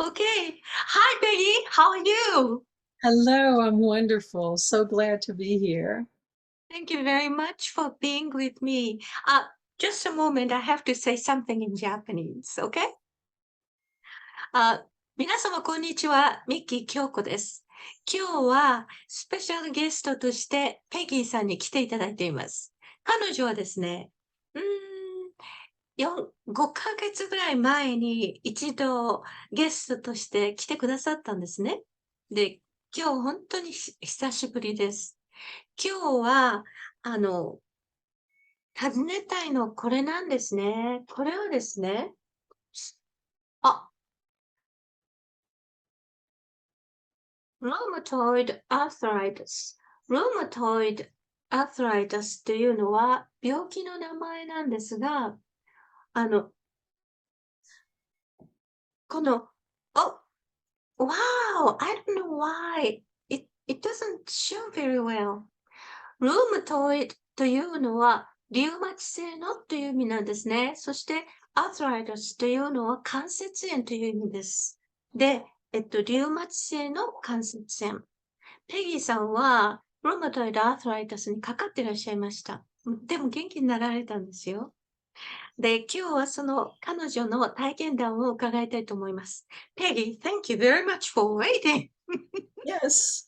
Okay. Hi, Peggy. How are you? Hello, I'm wonderful. So glad to be here. Thank you very much for being with me. Just a moment. I have to say something in Japanese, okay? 皆様、こんにちは。ミッキー京子です。今日はスペシャルゲストとしてペギーさんに来ていただいています。彼女はですね、うーん、5ヶ月ぐらい前に一度ゲストとして来てくださったんですね。で、今日本当に久しぶりです。今日は、あの、尋ねたいのこれなんですね。これはですね、あ、Rheumatoid arthritis。Rheumatoid arthritis というのは病気の名前なんですが、あの、この、oh, wow, I don't know why. It doesn't show very well. Rheumatoid というのは、リウマチ性のという意味なんですね。そして、arthritis というのは関節炎という意味です。で、リウマチ性の関節炎。ペギーさんは、ローマトイドアートライタスにかかっていらっしゃいました。でも元気になられたんですよ。で、今日はその彼女の体験談を伺いたいと思います。Peggy, thank you very much for waiting. Yes.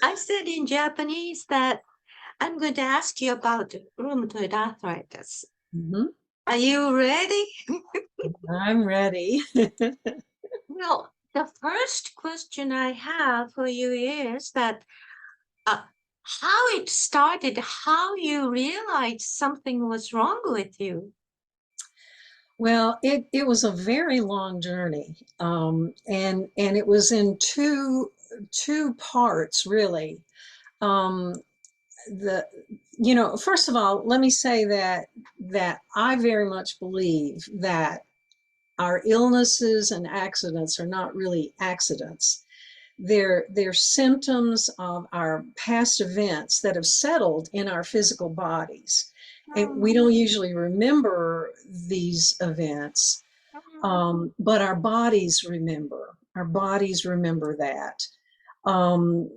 I said in Japanese that I'm going to ask you about rheumatoid arthritis. Mhm. Are you ready? I'm ready. Well, the first question I have for you is that uh, how it started, how you realized something was wrong with you. Well, it was a very long journey, and it was in two parts really. Um, the First of all, let me say that I very much believe that our illnesses and accidents are not really accidents. They're symptoms of our past events that have settled in our physical bodies. And we Mm, don't usually remember these events, mm, but our bodies remember. Our bodies remember that.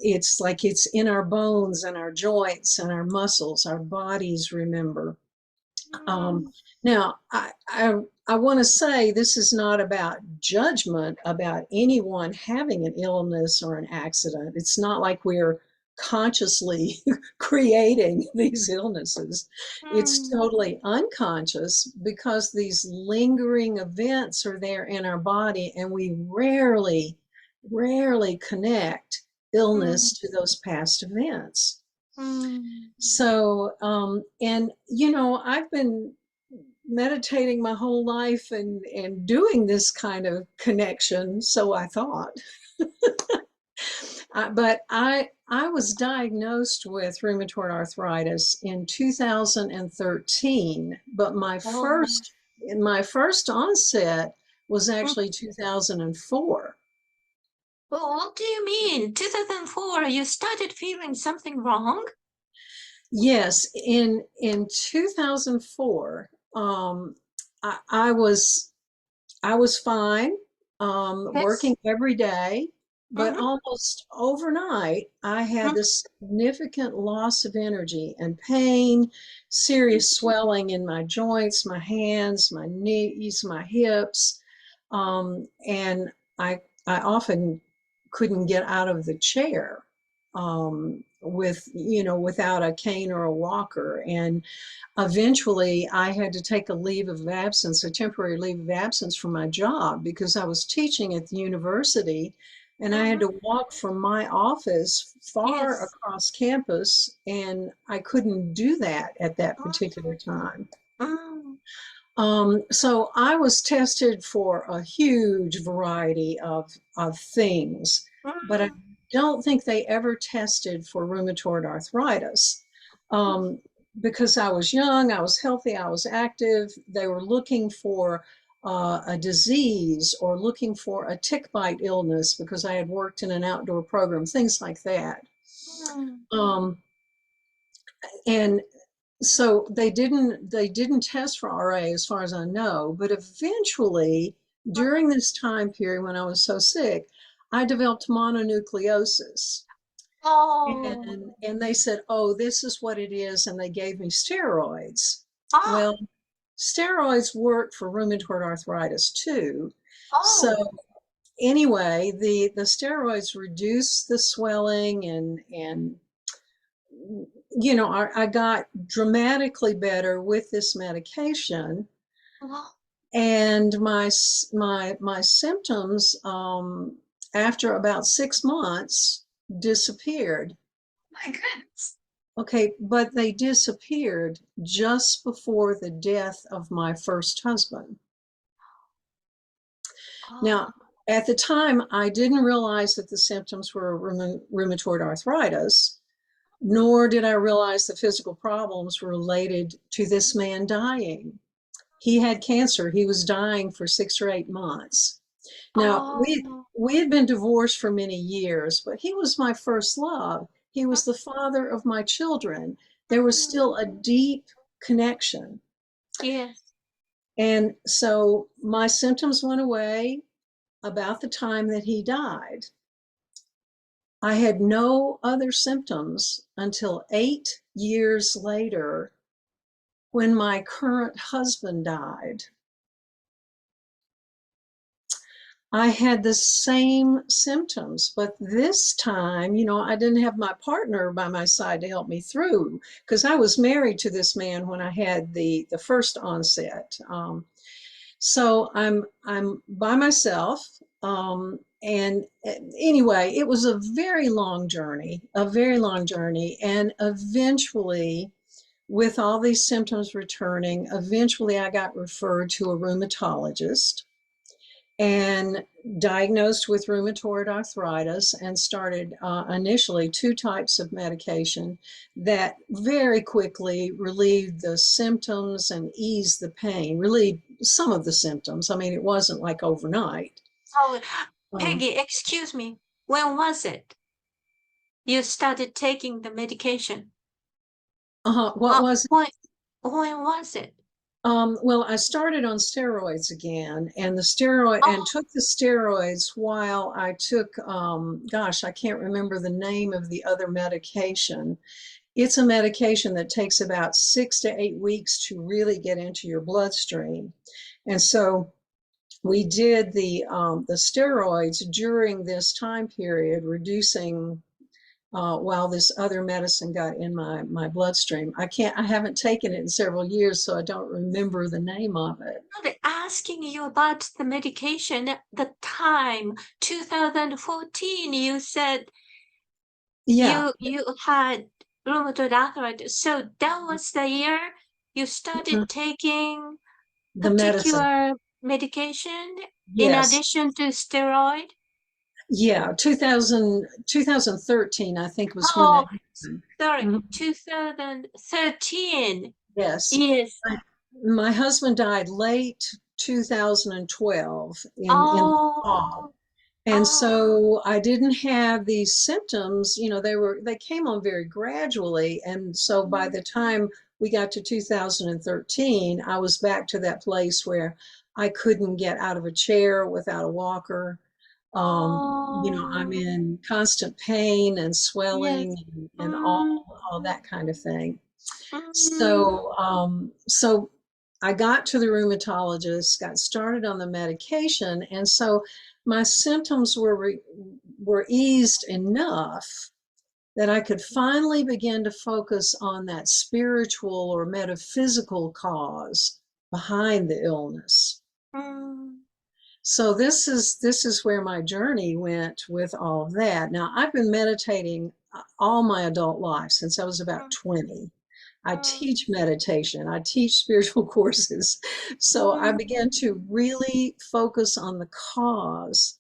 It's like it's in our bones and our joints and our muscles. Our bodies remember. Um, mm, now, I want to say this is not about judgment about anyone having an illness or an accident. It's not like we're consciously creating these illnesses. It's mm, totally unconscious because these lingering events are there in our body, and we rarely connect mm, illness to those past events. mm. So, I've been meditating my whole life and doing this kind of connection, so I thought. But I was diagnosed with rheumatoid arthritis in 2013, but Oh, my first onset was mm. actually 2004. Well, what do you mean? 2004, you started feeling something wrong? Yes, in 2004, I was fine, Yes. working every day, but Mm-hmm. almost overnight, I had Mm-hmm. this significant loss of energy and pain, serious swelling in my joints, my hands, my knees, my hips, and I often couldn't get out of the chair without a cane or a walker. And eventually I had to take a leave of absence, a temporary leave of absence from my job because I was teaching at the university and I had Mm-hmm. to walk from my office far Yes. across campus, and I couldn't do that at that particular time. Mm, So I was tested for a huge variety of things, but I mm, don't think they ever tested for rheumatoid arthritis. Um, because I was young, I was healthy, I was active. They were looking for a disease or looking for a tick bite illness because I had worked in an outdoor program, things like that. mm, Um, and so they didn't test for RA as far as I know, but eventually During this time period when I was so sick, I developed mononucleosis. Oh, And they said, oh, this is what it is. And they gave me steroids. ah, Well, steroids work for rheumatoid arthritis too. So oh, anyway, the steroids reduce the swelling and I got dramatically better with this medication, oh and my symptoms after about 6 months disappeared. my goodness. Okay, but they disappeared just before the death of my first husband. Oh, Now, at the time, I didn't realize that the symptoms were rheumatoid arthritis, nor did I realize the physical problems were related to this man dying. He had cancer. He was dying for 6 or 8 months. Now, we oh, we had been divorced for many years, but he was my first love. He was the father of my children. There was mm, still a deep connection. yes. And so my symptoms went away about the time that he died. I had no other symptoms until 8 years later when my current husband died. I had the same symptoms, but this time, I didn't have my partner by my side to help me through because I was married to this man when I had the first onset. So I'm by myself. And anyway, it was a very long journey, and eventually, with all these symptoms returning, eventually I got referred to a rheumatologist and diagnosed with rheumatoid arthritis, and started initially 2 types of medication that very quickly relieved the symptoms and eased the pain, relieved some of the symptoms. I mean, it wasn't like overnight. Oh, Um, Peggy, excuse me. When was it you started taking the medication? what was When, when was it? Well, I started on steroids again, and Oh, took the steroids while I took, gosh, I can't remember the name of the other medication. It's a medication that takes about 6 to 8 weeks to really get into your bloodstream. And so we did the steroids during this time period, reducing while this other medicine got in my bloodstream. I haven't taken it in several years, so I don't remember the name of it. not asking you about the medication. The time, 2014, you said Yeah, you had rheumatoid arthritis. So that was the year you started taking the medicine. particular medication in Yes. addition to steroid? Yeah, 2013, I think, was when that Oh, happened. sorry, Mhm. 2013. Yes. Yes. My husband died late 2012 in the fall. Oh, And oh, so I didn't have these symptoms, they came on very gradually. And so by mm, the time we got to 2013, I was back to that place where I couldn't get out of a chair without a walker. I'm oh, in constant pain and swelling, yes. and Mm, all that kind of thing. mm, So I got to the rheumatologist, got started on the medication, and so my symptoms were eased enough that I could finally begin to focus on that spiritual or metaphysical cause behind the illness. mm, So this is where my journey went with all of that. Now, I've been meditating all my adult life since I was about mm, 20. I mm, teach meditation, I teach spiritual courses. So I mm, began to really focus on the cause.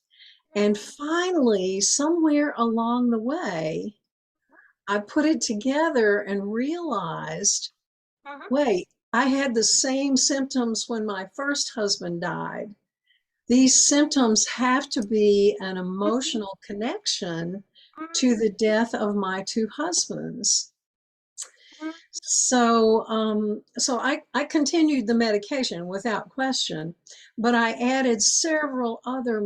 And finally, somewhere along the way, I put it together and realized, mhm, wait, I had the same symptoms when my first husband died. These symptoms have to be an mhm, emotional connection to mm, the death of my 2 husbands. So I continued the medication without question, but I added several other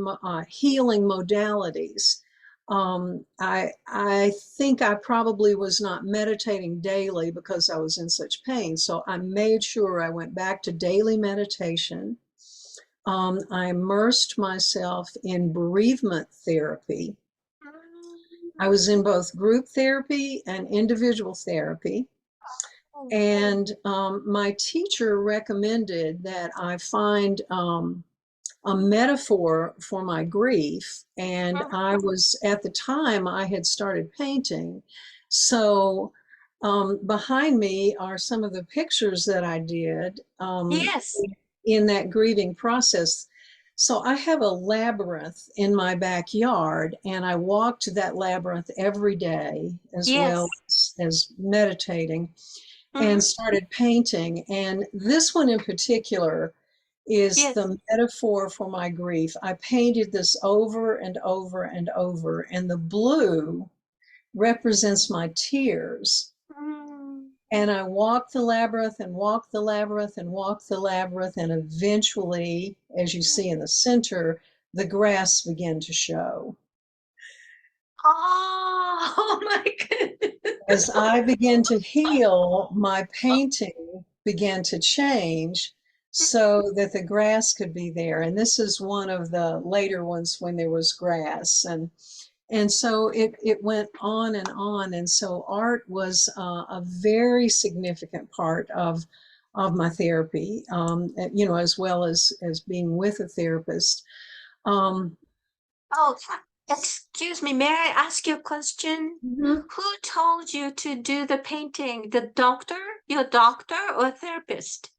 healing modalities. I think I probably was not meditating daily because I was in such pain. So I made sure I went back to daily meditation. I immersed myself in bereavement therapy. I was in both group therapy and individual therapy. And my teacher recommended that I find a metaphor for my grief. And I was, at the time, I had started painting. So behind me are some of the pictures that I did Yes, in that grieving process. So I have a labyrinth in my backyard, and I walk to that labyrinth every day as well yes. as meditating, and Mm-hmm. started painting. And this one in particular is Yes. the metaphor for my grief. I painted this over and over and over, and the blue represents my tears. Mm. And I walked the labyrinth and walked the labyrinth and walked the labyrinth, and eventually, as you see in the center, the grass began to show. Oh, oh my goodness. As I began to heal, my painting began to change so that the grass could be there. And this is one of the later ones when there was grass. And so it went on and on. And so art was a very significant part of my therapy, as well as being with a therapist. Um, Oh, excuse me, may I ask you a question? mhm. Who told you to do the painting? The doctor? Your doctor or therapist?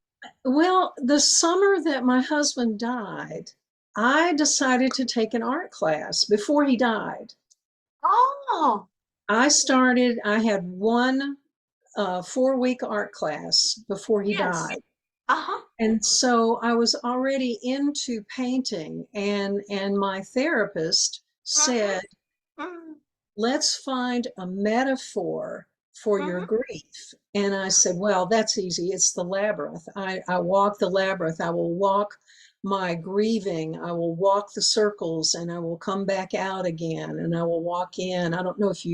Well, the summer that my husband died, I decided to take an art class before he died. Oh, I had one 4-week art class before he yes. died. Uh-huh. And so I was already into painting, and my therapist Mm-hmm. said, Mm-hmm. let's find a metaphor for your Mm-hmm. grief. And I said, well, that's easy. It's the labyrinth. I walk the labyrinth. I will walk my grieving. I will walk the circles, and I will come back out again, and I will walk in. I don't know if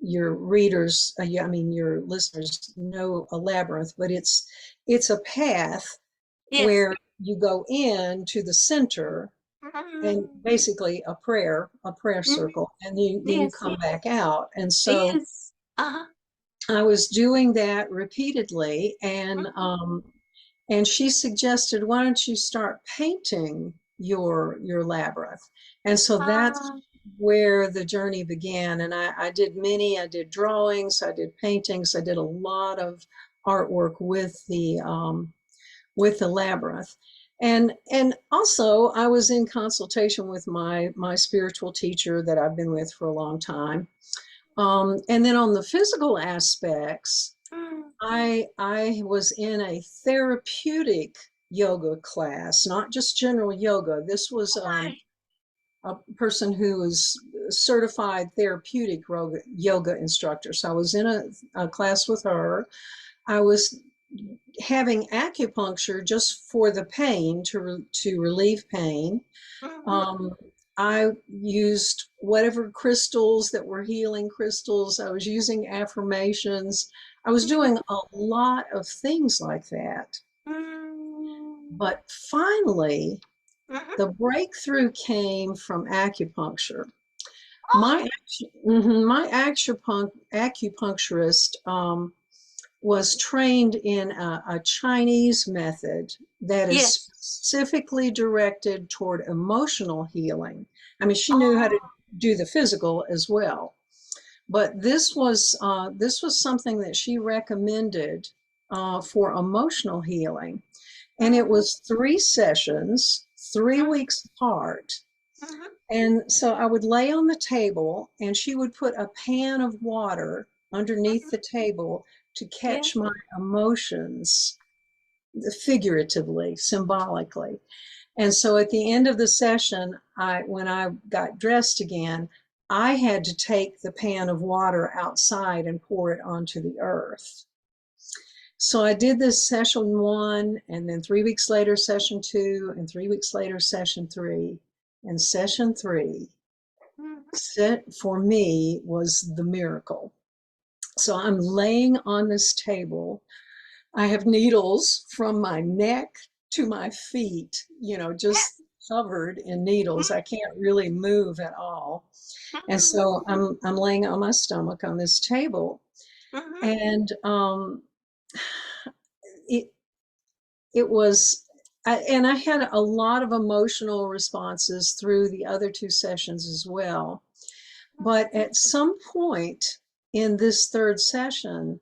your readers, I mean, your listeners know a labyrinth, but it's a path Yes. where you go in to the center, and Mm-hmm. basically a prayer Mm-hmm. circle, and then you Yes. come back out. And so Yes. Uh-huh. I was doing that repeatedly, and she suggested, why don't you start painting your labyrinth? And so that's Uh, where the journey began. And I did drawings, I did paintings, I did a lot of artwork with the labyrinth. And also I was in consultation with my spiritual teacher that I've been with for a long time. And then on the physical aspects, mm, I was in a therapeutic yoga class, not just general yoga. This was why? a person who was a certified therapeutic yoga instructor. So I was in a class with her. I was having acupuncture just for the pain, to relieve pain. Mm-hmm. Um, I used whatever crystals that were healing crystals. I was using affirmations. I was doing a lot of things like that. Mm-hmm. But finally, Mm-hmm. the breakthrough came from acupuncture. Oh, My acupuncturist was trained in a Chinese method that is yes. specifically directed toward emotional healing. I mean, she knew how to Oh, do the physical as well, but this was something that she recommended for emotional healing, and it mm-hmm. was 3 sessions, 3 weeks apart. Mm-hmm. And so I would lay on the table, and she would put a pan of water underneath Mm-hmm. the table to Yes. catch my emotions, figuratively, symbolically. And so at the end of the session, when I got dressed again, I had to take the pan of water outside and pour it onto the earth. So I did this session one, and then 3 weeks later, session two, and 3 weeks later, session three. And session three, Mhm. for me, was the miracle. So I'm laying on this table. I have needles from my neck to my feet, just Yes. covered in needles. I can't really move at all. And Mhm. so I'm laying on my stomach on this table, Mhm. and it it was, and I had a lot of emotional responses through the other two sessions as well. But at some point in this third session,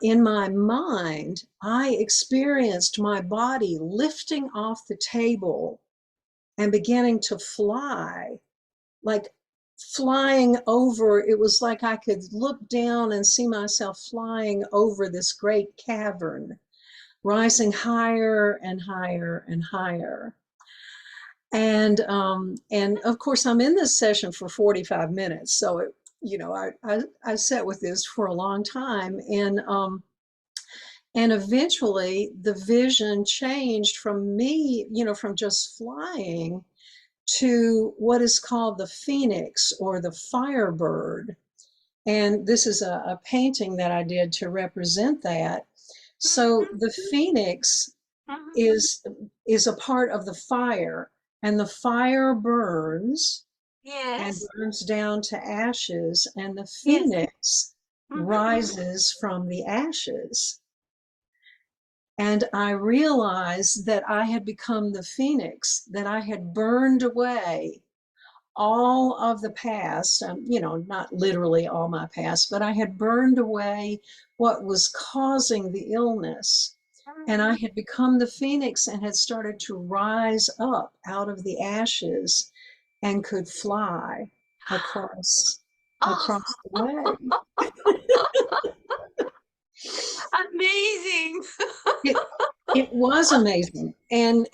in my mind, I experienced my body lifting off the table and beginning to fly, like flying over. It was like I could look down and see myself flying over this great cavern, rising higher and higher and higher. And of course, I'm in this session for 45 minutes, so I sat with this for a long time, and eventually the vision changed from me, from just flying to what is called the phoenix or the firebird. And this is a painting that I did to represent that. So the Mhm. phoenix Mhm. is is a part of the fire, and the fire burns and Yes. burns down to ashes, and the Yes. phoenix Mhm. rises from the ashes. And I realized that I had become the phoenix, that I had burned away all of the past, not literally all my past, but I had burned away what was causing the illness. And I Mhm. had become the phoenix and had started to rise up out of the ashes and could fly across Oh, across the way. amazing. It it was amazing. And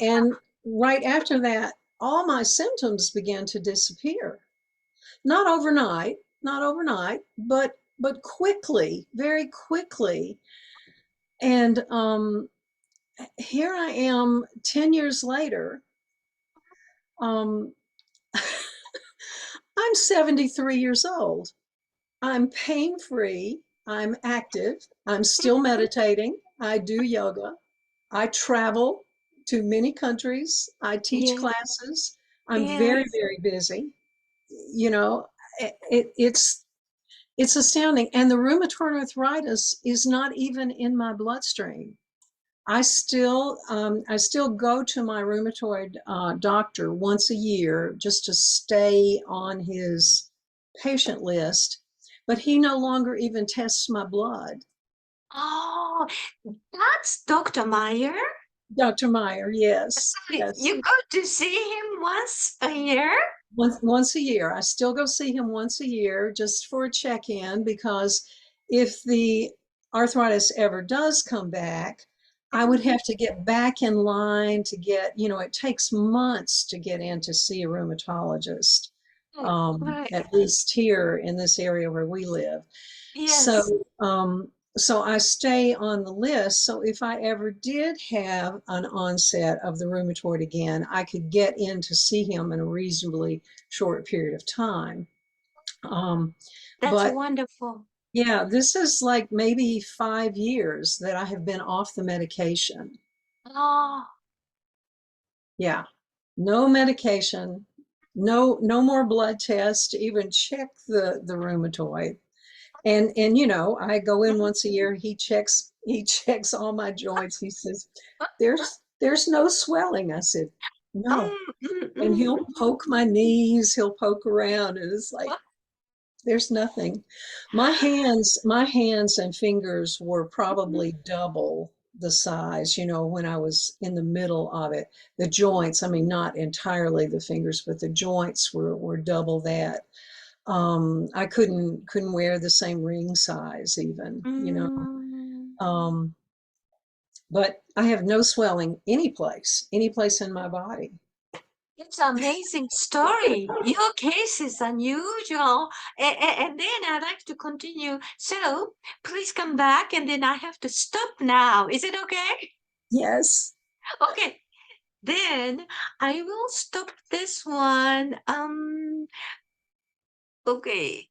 right after that, all my symptoms began to disappear. Not overnight, but quickly, very quickly. And here I am 10 years later. Um, I'm 73 years old. I'm pain free. I'm active. I'm still meditating. I do yoga. I travel to many countries. I teach Yes. classes. I'm very, Yes. very busy. You know, it's astounding. And the rheumatoid arthritis is not even in my bloodstream. I still go to my rheumatoid doctor once a year just to stay on his patient list, but he no longer even tests my blood. Oh, that's Dr. Meyer? Dr. Meyer, yes, So yes. you go to see him once a year? Once a year. I still go see him once a year just for a check-in, because if the arthritis ever does come back, I would Mhm. have to get back in line to get, it takes months to get in to see a rheumatologist, Right, right. at least here in this area where we live. Yes, So I stay on the list. So if I ever did have an onset of the rheumatoid again, I could get in to see him in a reasonably short period of time. Um, that's but wonderful. yeah, this is like maybe 5 years that I have been off the medication. Oh, Yeah, no medication, no more blood tests to even check the rheumatoid. And I go in mhm, once a year. He checks all my joints. He says, there's no swelling. I said, no. mm, mm, And mm, he'll poke my knees, he'll poke around, and it's like there's nothing. My hands and fingers were mhm, probably double the size, when I was in the middle of it. The joints, I mean, not entirely the fingers, but the joints were double that. I couldn't wear the same ring size even. mm. Um, but I have no swelling any place in my body. It's an amazing story. Your case is unusual. And then I'd like to continue. So please come back and then I have to stop now. Is it okay? Yes. Okay. Then I will stop this one. Okay.